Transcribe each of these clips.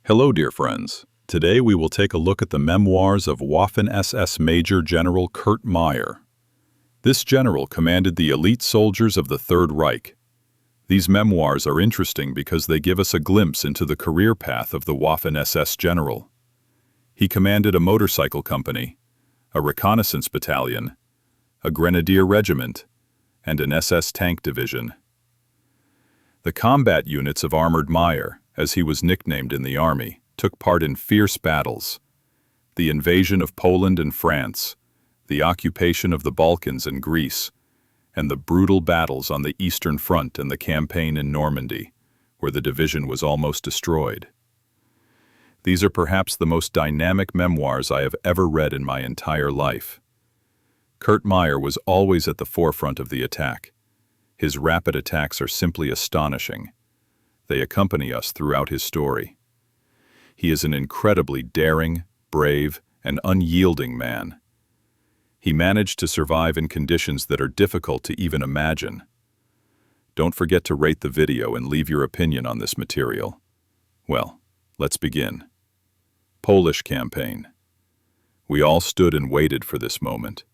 Hello, dear friends. Today we will take a look at the memoirs of Waffen SS Major General Kurt Meyer. This general commanded the elite soldiers of the Third Reich. These memoirs are interesting because they give us a glimpse into the career path of the Waffen SS general. He commanded a motorcycle company, a reconnaissance battalion, a Grenadier regiment, and an SS tank division. The combat units of Armored Meyer, as he was nicknamed in the army, took part in fierce battles. The invasion of Poland and France, the occupation of the Balkans and Greece, and the brutal battles on the Eastern Front and the campaign in Normandy, where the division was almost destroyed. These are perhaps the most dynamic memoirs I have ever read in my entire life. Kurt Meyer was always at the forefront of the attack. His rapid attacks are simply astonishing. They accompany us throughout his story. He is an incredibly daring, brave, and unyielding man. He managed to survive in conditions that are difficult to even imagine. Don't forget to rate the video and leave your opinion on this material. Well, let's begin. Polish campaign. We all stood and waited for this moment.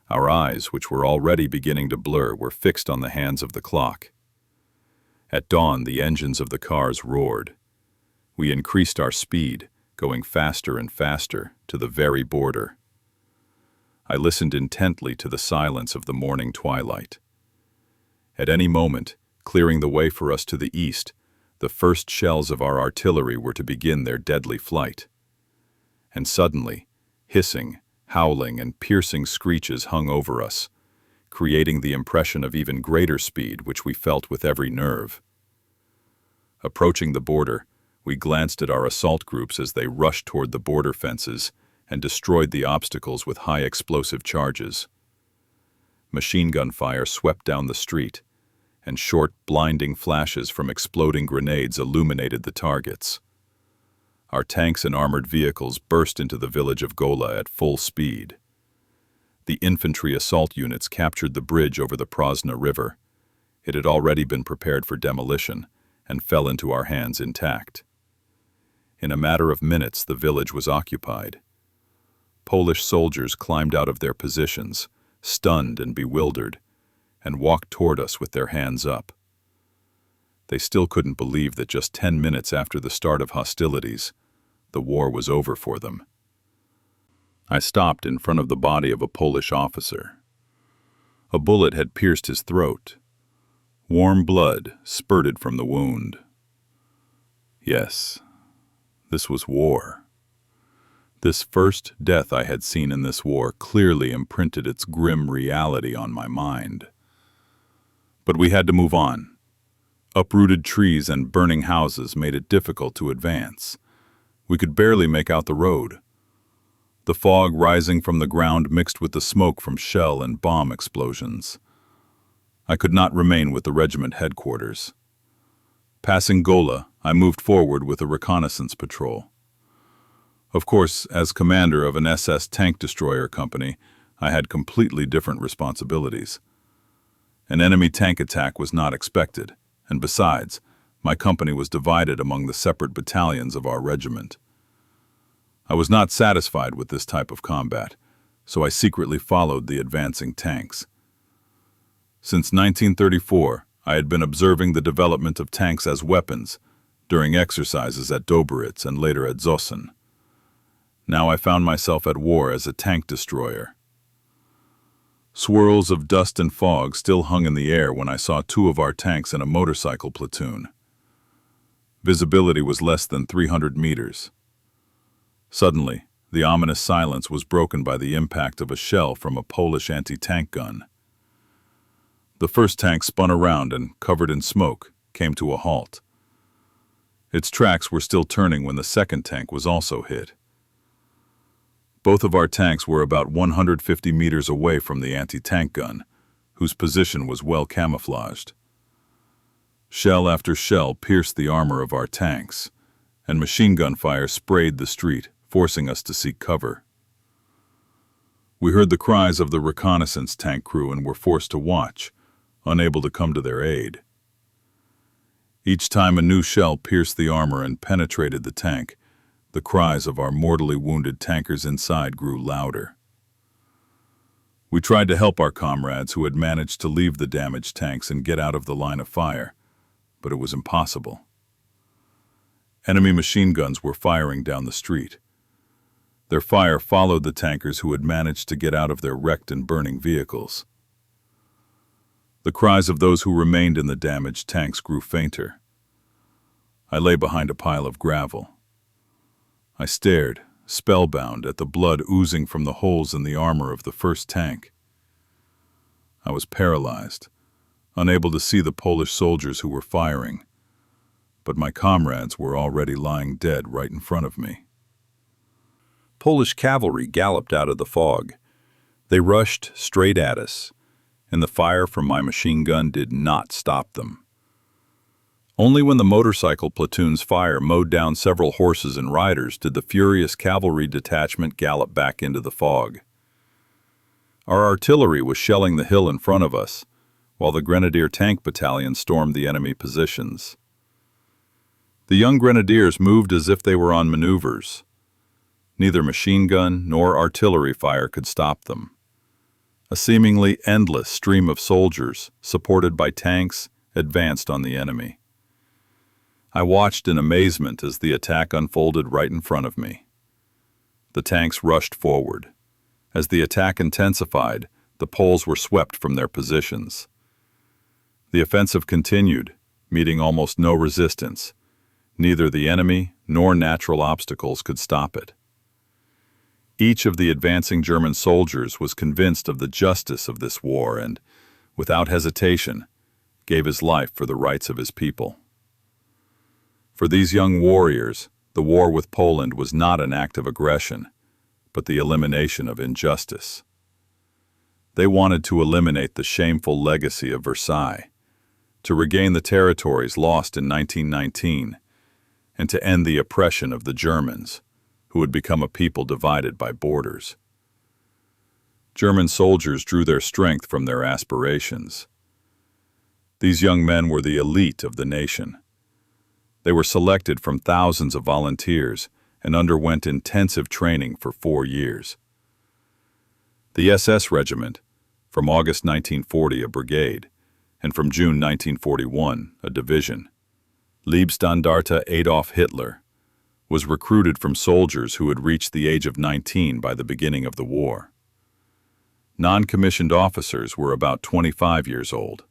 Our eyes, which were already beginning to blur, were fixed on the hands of the clock. At dawn, the engines of the cars roared. We increased our speed, going faster and faster, to the very border. I listened intently to the silence of the morning twilight. At any moment, clearing the way for us to the east, the first shells of our artillery were to begin their deadly flight. And suddenly, hissing, howling, and piercing screeches hung over us, creating the impression of even greater speed which we felt with every nerve. Approaching the border, we glanced at our assault groups as they rushed toward the border fences and destroyed the obstacles with high explosive charges. Machine gun fire swept down the street, and short, blinding flashes from exploding grenades illuminated the targets. Our tanks and armored vehicles burst into the village of Gola at full speed. The infantry assault units captured the bridge over the Prasna River. It had already been prepared for demolition and fell into our hands intact. In a matter of minutes, the village was occupied. Polish soldiers climbed out of their positions, stunned and bewildered, and walked toward us with their hands up. They still couldn't believe that just 10 minutes after the start of hostilities, the war was over for them. I stopped in front of the body of a Polish officer. A bullet had pierced his throat. Warm blood spurted from the wound. Yes, this was war. This first death I had seen in this war clearly imprinted its grim reality on my mind. But we had to move on. Uprooted trees and burning houses made it difficult to advance. We could barely make out the road. The fog rising from the ground mixed with the smoke from shell and bomb explosions. I could not remain with the regiment headquarters. Passing Gola, I moved forward with a reconnaissance patrol. Of course, as commander of an SS tank destroyer company, I had completely different responsibilities. An enemy tank attack was not expected, and besides, my company was divided among the separate battalions of our regiment. I was not satisfied with this type of combat, so I secretly followed the advancing tanks. Since 1934, I had been observing the development of tanks as weapons during exercises at Dobritz and later at Zossen. Now I found myself at war as a tank destroyer. Swirls of dust and fog still hung in the air when I saw two of our tanks in a motorcycle platoon. Visibility was less than 300 meters. Suddenly, the ominous silence was broken by the impact of a shell from a Polish anti-tank gun. The first tank spun around and, covered in smoke, came to a halt. Its tracks were still turning when the second tank was also hit. Both of our tanks were about 150 meters away from the anti-tank gun, whose position was well camouflaged. Shell after shell pierced the armor of our tanks, and machine gun fire sprayed the street, forcing us to seek cover. We heard the cries of the reconnaissance tank crew and were forced to watch, unable to come to their aid. Each time a new shell pierced the armor and penetrated the tank, the cries of our mortally wounded tankers inside grew louder. We tried to help our comrades who had managed to leave the damaged tanks and get out of the line of fire, but it was impossible. Enemy machine guns were firing down the street. Their fire followed the tankers who had managed to get out of their wrecked and burning vehicles. The cries of those who remained in the damaged tanks grew fainter. I lay behind a pile of gravel. I stared, spellbound, at the blood oozing from the holes in the armor of the first tank. I was paralyzed, unable to see the Polish soldiers who were firing, but my comrades were already lying dead right in front of me. Polish cavalry galloped out of the fog. They rushed straight at us, and the fire from my machine gun did not stop them. Only when the motorcycle platoon's fire mowed down several horses and riders did the furious cavalry detachment gallop back into the fog. Our artillery was shelling the hill in front of us, while the Grenadier tank battalion stormed the enemy positions. The young Grenadiers moved as if they were on maneuvers. Neither machine gun nor artillery fire could stop them. A seemingly endless stream of soldiers, supported by tanks, advanced on the enemy. I watched in amazement as the attack unfolded right in front of me. The tanks rushed forward. As the attack intensified, the Poles were swept from their positions. The offensive continued, meeting almost no resistance. Neither the enemy nor natural obstacles could stop it. Each of the advancing German soldiers was convinced of the justice of this war and, without hesitation, gave his life for the rights of his people. For these young warriors, the war with Poland was not an act of aggression, but the elimination of injustice. They wanted to eliminate the shameful legacy of Versailles, to regain the territories lost in 1919, and to end the oppression of the Germans, who had become a people divided by borders. German soldiers drew their strength from their aspirations. These young men were the elite of the nation. They were selected from thousands of volunteers and underwent intensive training for 4 years. The SS regiment, from August 1940 a brigade, and from June 1941 a division, Leibstandarte Adolf Hitler, was recruited from soldiers who had reached the age of 19 by the beginning of the war. Non-commissioned officers were about 25 years old.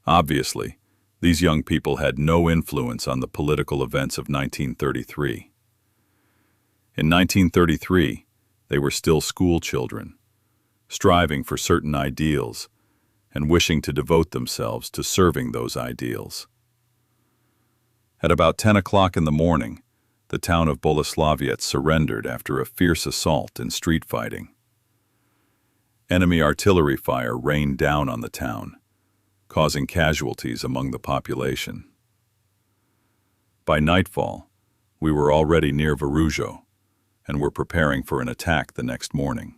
Obviously, these young people had no influence on the political events of 1933. In 1933, they were still school children, striving for certain ideals and wishing to devote themselves to serving those ideals. At about 10 o'clock in the morning, the town of Bolesławiec surrendered after a fierce assault and street fighting. Enemy artillery fire rained down on the town, causing casualties among the population. By nightfall, we were already near Varujo and were preparing for an attack the next morning.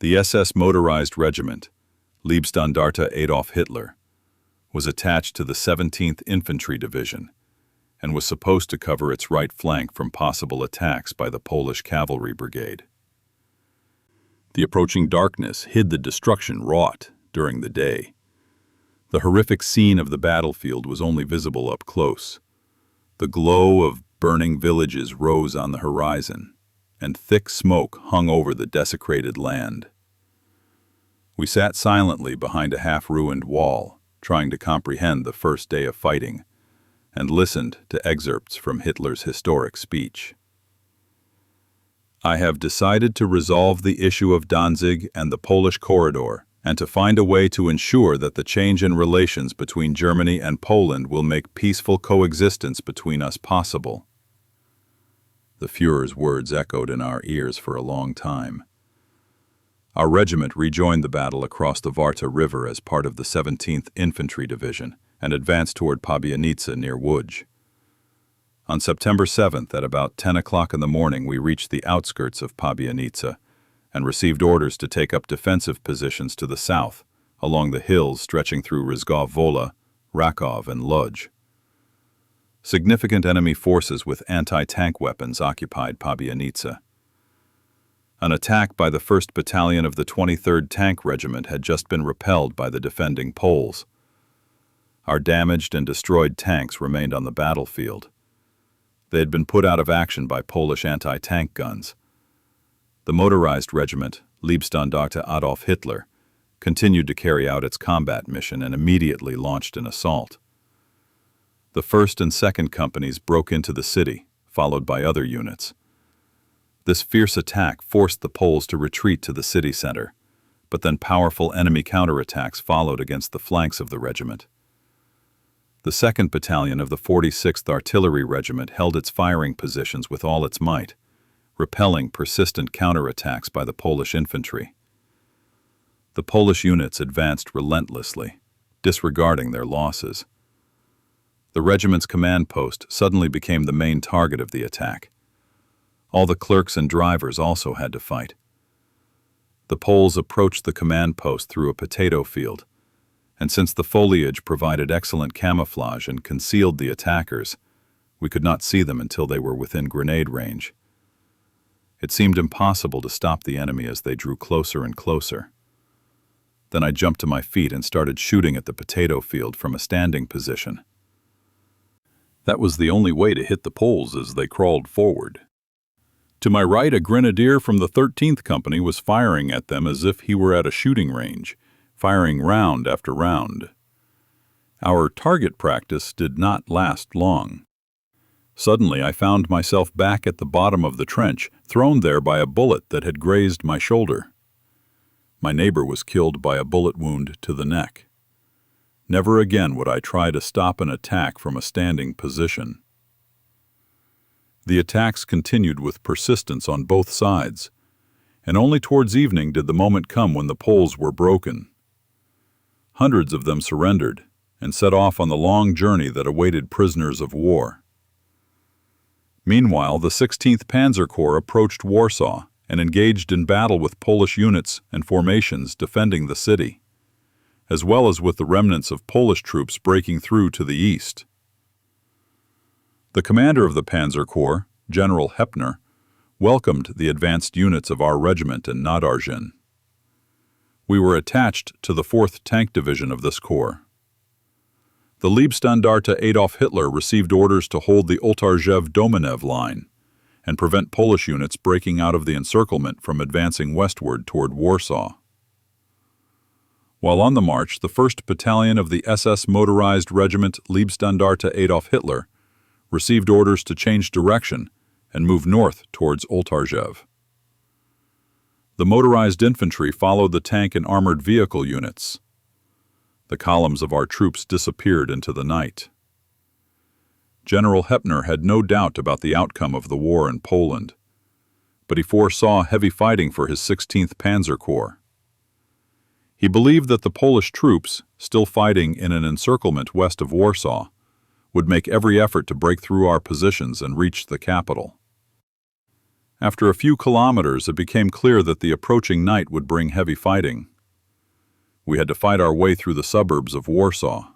The SS motorized regiment, Leibstandarte Adolf Hitler, was attached to the 17th Infantry Division and was supposed to cover its right flank from possible attacks by the Polish Cavalry Brigade. The approaching darkness hid the destruction wrought during the day. The horrific scene of the battlefield was only visible up close. The glow of burning villages rose on the horizon, and thick smoke hung over the desecrated land. We sat silently behind a half-ruined wall, trying to comprehend the first day of fighting, and listened to excerpts from Hitler's historic speech. I have decided to resolve the issue of Danzig and the Polish corridor, and to find a way to ensure that the change in relations between Germany and Poland will make peaceful coexistence between us possible. The Führer's words echoed in our ears for a long time. Our regiment rejoined the battle across the Warta River as part of the 17th Infantry Division and advanced toward Pabanita near Łódź. On September 7th, at about 10 o'clock in the morning, we reached the outskirts of Pabanita and received orders to take up defensive positions to the south, along the hills stretching through Rzgów Wola, Rakov, and Lodz. Significant enemy forces with anti-tank weapons occupied Pabanita. An attack by the 1st Battalion of the 23rd Tank Regiment had just been repelled by the defending Poles. Our damaged and destroyed tanks remained on the battlefield. They had been put out of action by Polish anti-tank guns. The motorized regiment, Leibstandarte Adolf Hitler, continued to carry out its combat mission and immediately launched an assault. The 1st and 2nd companies broke into the city, followed by other units. This fierce attack forced the Poles to retreat to the city center, but then powerful enemy counterattacks followed against the flanks of the regiment. The 2nd Battalion of the 46th Artillery Regiment held its firing positions with all its might, repelling persistent counterattacks by the Polish infantry. The Polish units advanced relentlessly, disregarding their losses. The regiment's command post suddenly became the main target of the attack. All the clerks and drivers also had to fight. The Poles approached the command post through a potato field, and since the foliage provided excellent camouflage and concealed the attackers, we could not see them until they were within grenade range. It seemed impossible to stop the enemy as they drew closer and closer. Then I jumped to my feet and started shooting at the potato field from a standing position. That was the only way to hit the Poles as they crawled forward. To my right, a grenadier from the 13th Company was firing at them as if he were at a shooting range, firing round after round. Our target practice did not last long. Suddenly, I found myself back at the bottom of the trench, thrown there by a bullet that had grazed my shoulder. My neighbor was killed by a bullet wound to the neck. Never again would I try to stop an attack from a standing position. The attacks continued with persistence on both sides, and only towards evening did the moment come when the Poles were broken. Hundreds of them surrendered and set off on the long journey that awaited prisoners of war. Meanwhile, the 16th Panzer Corps approached Warsaw and engaged in battle with Polish units and formations defending the city, as well as with the remnants of Polish troops breaking through to the east. The commander of the Panzer Corps, General Hepner, welcomed the advanced units of our regiment in Nadarzyń. We were attached to the 4th Tank Division of this corps. The Leibstandarte Adolf Hitler received orders to hold the Ołtarzew-Domanew line and prevent Polish units breaking out of the encirclement from advancing westward toward Warsaw. While on the march, the 1st Battalion of the SS Motorized Regiment Leibstandarte Adolf Hitler received orders to change direction and move north towards Ołtarzew. The motorized infantry followed the tank and armored vehicle units. The columns of our troops disappeared into the night. General Hepner had no doubt about the outcome of the war in Poland, but he foresaw heavy fighting for his 16th Panzer Corps. He believed that the Polish troops, still fighting in an encirclement west of Warsaw, would make every effort to break through our positions and reach the capital. After a few kilometers, it became clear that the approaching night would bring heavy fighting. We had to fight our way through the suburbs of Warsaw.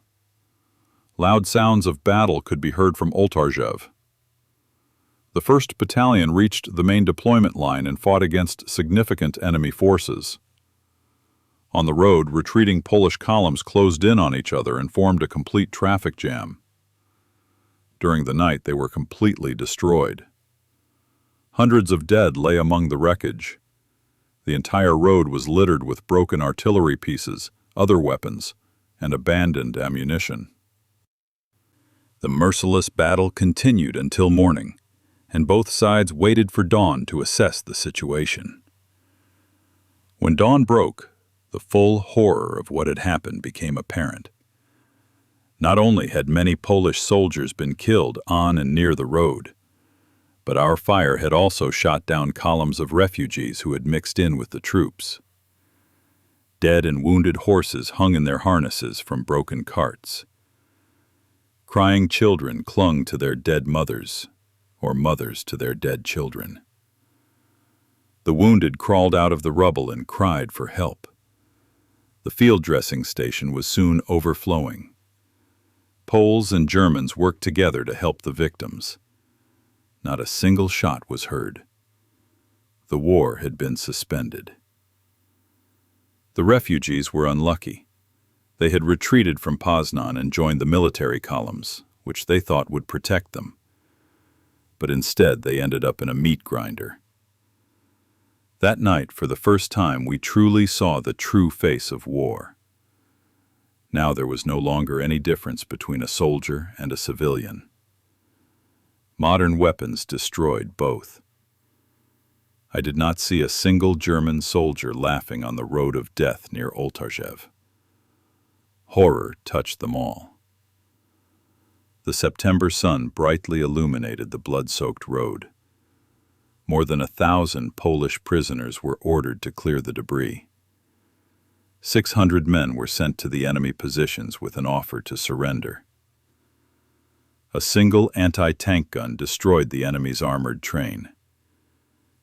Loud sounds of battle could be heard from Ołtarzew. The 1st Battalion reached the main deployment line and fought against significant enemy forces. On the road, retreating Polish columns closed in on each other and formed a complete traffic jam. During the night, they were completely destroyed. Hundreds of dead lay among the wreckage. The entire road was littered with broken artillery pieces, other weapons, and abandoned ammunition. The merciless battle continued until morning, and both sides waited for dawn to assess the situation. When dawn broke, the full horror of what had happened became apparent. Not only had many Polish soldiers been killed on and near the road, but our fire had also shot down columns of refugees who had mixed in with the troops. Dead and wounded horses hung in their harnesses from broken carts. Crying children clung to their dead mothers, or mothers to their dead children. The wounded crawled out of the rubble and cried for help. The field dressing station was soon overflowing. Poles and Germans worked together to help the victims. Not a single shot was heard. The war had been suspended. The refugees were unlucky. They had retreated from Poznan and joined the military columns, which they thought would protect them. But instead they ended up in a meat grinder. That night, for the first time, we truly saw the true face of war. Now there was no longer any difference between a soldier and a civilian. Modern weapons destroyed both. I did not see a single German soldier laughing on the road of death near Oltarzew. Horror touched them all. The September sun brightly illuminated the blood-soaked road. More than 1,000 Polish prisoners were ordered to clear the debris. 600 men were sent to the enemy positions with an offer to surrender. A single anti-tank gun destroyed the enemy's armored train.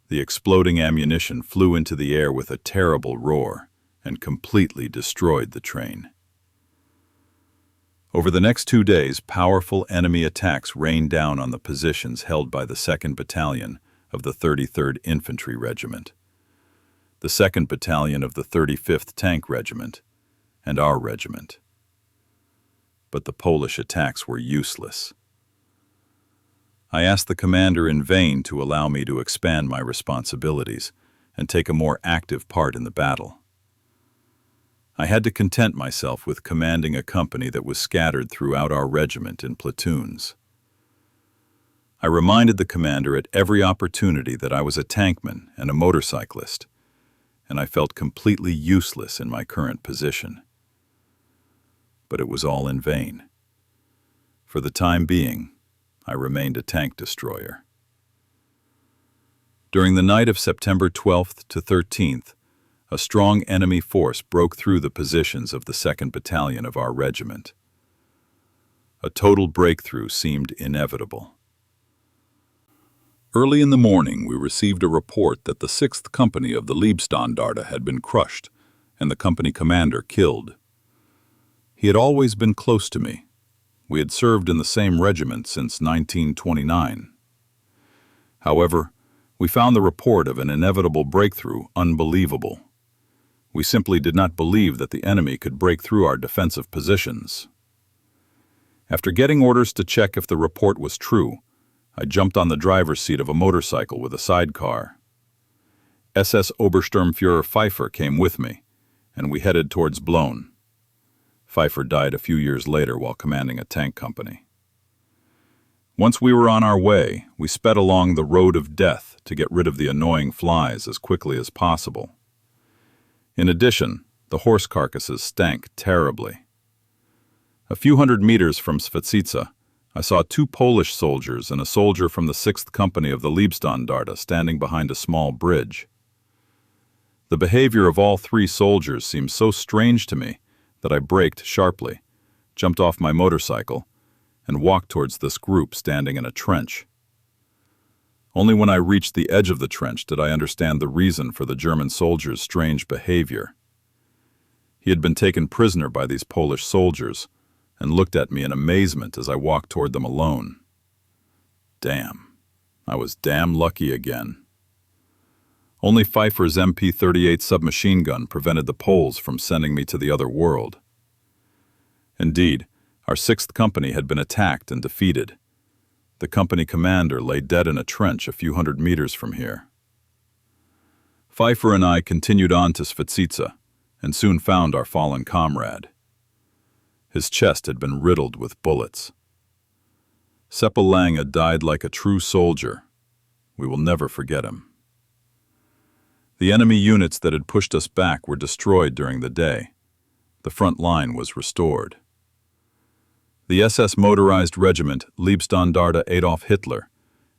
The exploding ammunition flew into the air with a terrible roar and completely destroyed the train. Over the next 2 days, powerful enemy attacks rained down on the positions held by the 2nd Battalion of the 33rd Infantry Regiment, the 2nd Battalion of the 35th Tank Regiment, and our regiment. But the Polish attacks were useless. I asked the commander in vain to allow me to expand my responsibilities and take a more active part in the battle. I had to content myself with commanding a company that was scattered throughout our regiment in platoons. I reminded the commander at every opportunity that I was a tankman and a motorcyclist, and I felt completely useless in my current position. But it was all in vain. For the time being, I remained a tank destroyer. During the night of September 12th to 13th, a strong enemy force broke through the positions of the 2nd Battalion of our regiment. A total breakthrough seemed inevitable. Early in the morning, we received a report that the 6th Company of the Leibstandarte had been crushed and the company commander killed. He had always been close to me. We had served in the same regiment since 1929. However, we found the report of an inevitable breakthrough unbelievable. We simply did not believe that the enemy could break through our defensive positions. After getting orders to check if the report was true, I jumped on the driver's seat of a motorcycle with a sidecar. SS Obersturmführer Pfeiffer came with me, and we headed towards Blone. Pfeiffer died a few years later while commanding a tank company. Once we were on our way, we sped along the road of death to get rid of the annoying flies as quickly as possible. In addition, the horse carcasses stank terribly. A few hundred meters from Świecice, I saw 2 Polish soldiers and a soldier from the 6th Company of the Leibstandarte standing behind a small bridge. The behavior of all 3 soldiers seemed so strange to me that I braked sharply, jumped off my motorcycle, and walked towards this group standing in a trench. Only when I reached the edge of the trench did I understand the reason for the German soldier's strange behavior. He had been taken prisoner by these Polish soldiers and looked at me in amazement as I walked toward them alone. Damn, I was damn lucky again. Only Pfeiffer's MP-38 submachine gun prevented the Poles from sending me to the other world. Indeed, our 6th Company had been attacked and defeated. The company commander lay dead in a trench a few hundred meters from here. Pfeiffer and I continued on to Świecice and soon found our fallen comrade. His chest had been riddled with bullets. Seppel Lange died like a true soldier. We will never forget him. The enemy units that had pushed us back were destroyed during the day. The front line was restored. The SS motorized regiment Leibstandarte Adolf Hitler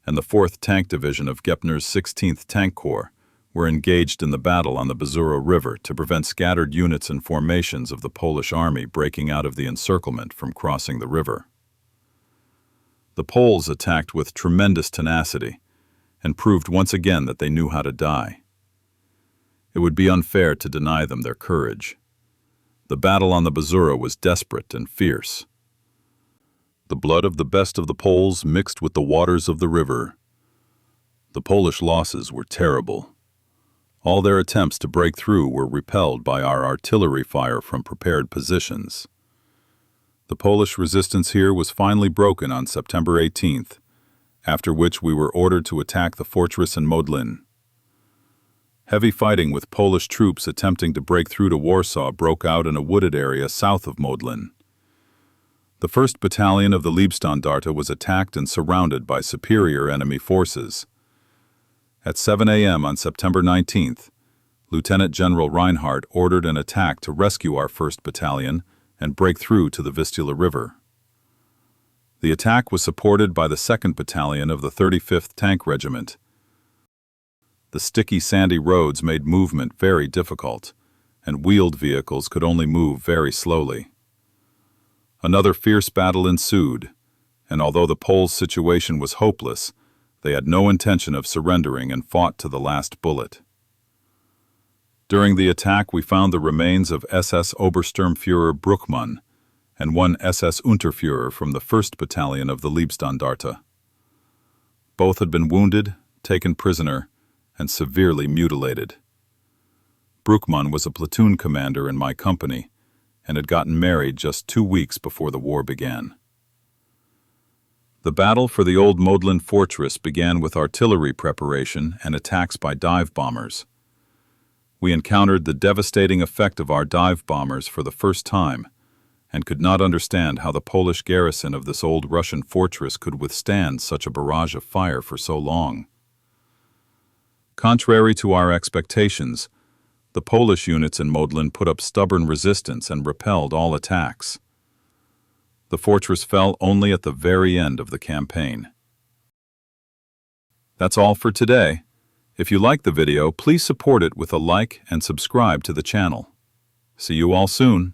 and the 4th Tank Division of Gepner's 16th Tank Corps were engaged in the battle on the Bezura River to prevent scattered units and formations of the Polish army breaking out of the encirclement from crossing the river. The Poles attacked with tremendous tenacity and proved once again that they knew how to die. It would be unfair to deny them their courage. The battle on the Bezura was desperate and fierce. The blood of the best of the Poles mixed with the waters of the river. The Polish losses were terrible. All their attempts to break through were repelled by our artillery fire from prepared positions. The Polish resistance here was finally broken on September 18th, after which we were ordered to attack the fortress in Modlin. Heavy fighting with Polish troops attempting to break through to Warsaw broke out in a wooded area south of Modlin. The 1st Battalion of the Leibstandarte was attacked and surrounded by superior enemy forces. At 7 a.m. on September 19th, Lieutenant General Reinhardt ordered an attack to rescue our 1st Battalion and break through to the Vistula River. The attack was supported by the 2nd Battalion of the 35th Tank Regiment. The sticky sandy roads made movement very difficult, and wheeled vehicles could only move very slowly. Another fierce battle ensued, and although the Poles' situation was hopeless, they had no intention of surrendering and fought to the last bullet. During the attack, we found the remains of SS Obersturmführer Bruckmann and one SS Unterführer from the 1st Battalion of the Leibstandarte. Both had been wounded, taken prisoner, and severely mutilated. Bruckmann was a platoon commander in my company and had gotten married just 2 weeks before the war began. The battle for the old Modlin fortress began with artillery preparation and attacks by dive bombers. We encountered the devastating effect of our dive bombers for the first time and could not understand how the Polish garrison of this old Russian fortress could withstand such a barrage of fire for so long. Contrary to our expectations, the Polish units in Modlin put up stubborn resistance and repelled all attacks. The fortress fell only at the very end of the campaign. That's all for today. If you like the video, please support it with a like and subscribe to the channel. See you all soon.